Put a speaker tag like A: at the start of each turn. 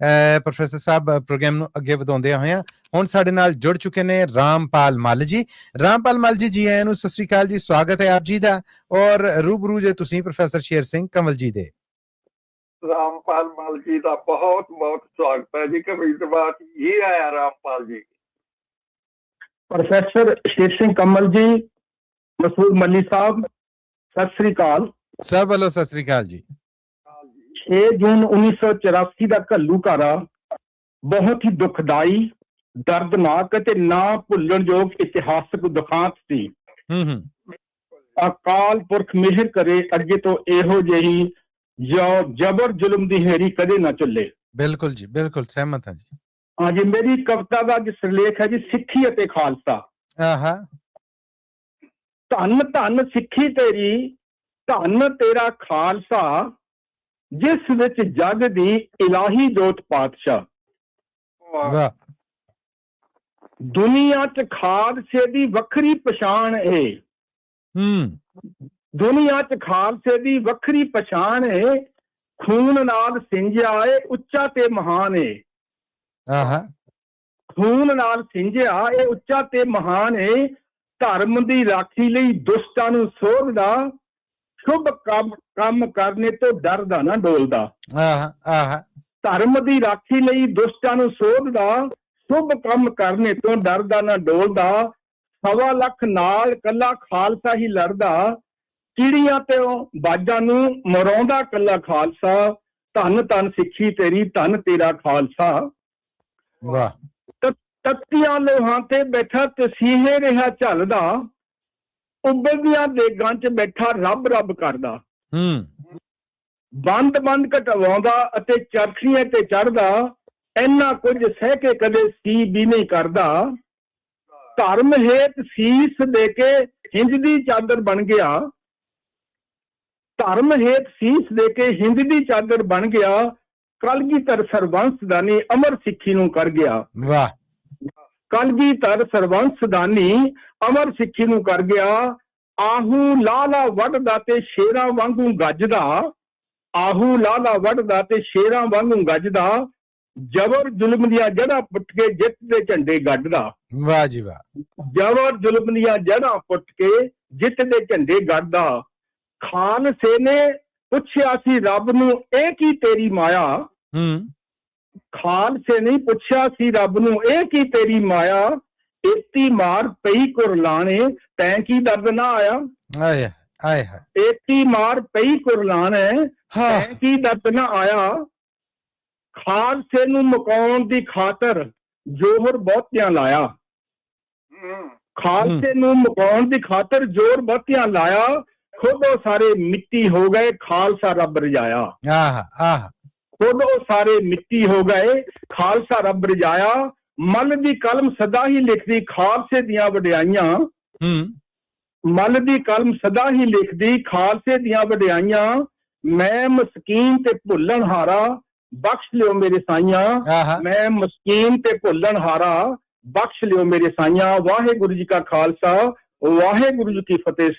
A: Professor ਸਾਹਿਬ programme ਨੂੰ ਅੱਗੇ ਵਧਾਉਂਦੇ ਹੋਏ ਹੁਣ ਸਾਡੇ ਨਾਲ ਜੁੜ ਚੁੱਕੇ ਨੇ ਰਾਮਪਾਲ ਮੱਲ ਜੀ। ਰਾਮਪਾਲ ਮੱਲ ਜੀ ਆਇਆਂ ਨੂੰ, ਸਤਿ ਸ੍ਰੀ ਅਕਾਲ ਜੀ, ਸਵਾਗਤ ਹੈ ਆਪ ਜੀ ਦਾ। ਔਰ ਰੂਬਰੂ ਜੇ ਤੁਸੀਂ ਪ੍ਰੋਫੈਸਰ ਸ਼ੇਰ ਸਿੰਘ ਕੰਵਲ ਜੀ ਦੇ।
B: रामपाल मल जी का बहुत बहुत स्वागत है जी। कभी बात ये आया रामपाल जी।
C: प्रोफेसर शेर सिंह कमल जी, मसूद मली साहब, सत श्री अकाल।
A: सब वालों सत श्री अकाल जी।
C: 6 जून 1984 का घल्लूघारा बहुत ही दुखदाई, दर्दनाक ते ना भुल्लणयोग इतिहासक दुखांत सी। अकाल पुरख मेहर करे अगे तो इहो जेही जो जबर जुल्म दी हेरी कदे ना चुले।
A: बिल्कुल जी, बिल्कुल सहमत है जी।
C: हाँ जी, मेरी कविता का जो सिरलेख है जी, सिक्खी अते खालसा। धन धन सिक्खी तेरी, धन तेरा खालसा, जिस विच जग दी इलाही जोत पातशाह। दुनिया च खालसे दी वखरी पछाण है। दुनिया च खालसे दी वखरी पछाण है, खून नाल सिंझिया है उच्चा ते महान है। खून नाल सिंझिया है उच्चा ते महान है, धर्म दी राखी लई दुष्टां नूं सोधदा, शुभ काम करने तो डरदा ना डोलदा। धर्म दी राखी लई दुष्टां नूं सोधदा, शुभ काम करने तो डरदा ना डोलदा। 1.25 लाख नाल कल्ला खालसा ही लड़दा, चिड़ियां ते बाजां नूं मराउंदा कल्ला खालसा। धन धन सिक्खी तेरी, धन तेरा खालसा। तत्तियां लोहां ते बैठा तसीहे रिहा झलदा, उबलदियां देगां च बैठा रब रब करदा। बंद बंद घटवाउंदा अते चरखियां ते चढ़दा, इन्ना कुछ सह के कदे सी भी नहीं करदा। धर्म हेत सीस दे के हिंद दी चादर बन गया, धर्म हेत सीस दे के हिंद दी चादर बन गया। कलगीधर सरवंशदानी अमर सिक्खी नूं कर गया।
A: वाह।
C: कलगीधर सरवंशदानी अमर सिक्खी नूं कर गया। आहू लाला वढदा ते शेरां वांगू गजदा, आहू लाला वढदा ते शेरां वांगू गजदा। जबर जुल्म दियां जड़ां पुट के जित दे झंडे गढ़दा।
A: वाह जी वाह।
C: जबर जुल्म दियां जड़ां पुट के जित दे झंडे गढ़दा। खालसे ने पुछया सी रब नूं ए की तेरी माया। खालसे ने पुछया सी रब नूं ए की तेरी माया। एती मार पई कुरलाने तैं की दर्द ना आया। एती मार पई कुरलाने तैं की दर्द ना आया। खालसे नूं मुकाउण दी खातर जोहर बहुतियां लाया। खालसे नूं मुकाउण दी खातर जोर बहुतियां लाया। खुद सारे मिट्टी हो गए, खालसा रब रजाया। खुद सारे मिट्टी हो गए, खालसा रब रजाया। मल दी कलम सदा ही लिखदी खालसे दियां वडियाइयां। मल दी कलम सदा ही लिखदी खालसे दियां वडियाइयां। मैं मस्कीन ते भुल्लण हारा, बख्श लियो मेरे साइयां। मैं मस्कीन ते भुल्लण हारा, बख्श लियो मेरे साइयां। वाहेगुरु जी का खालसा, वाहेगुरु जी की फतेह।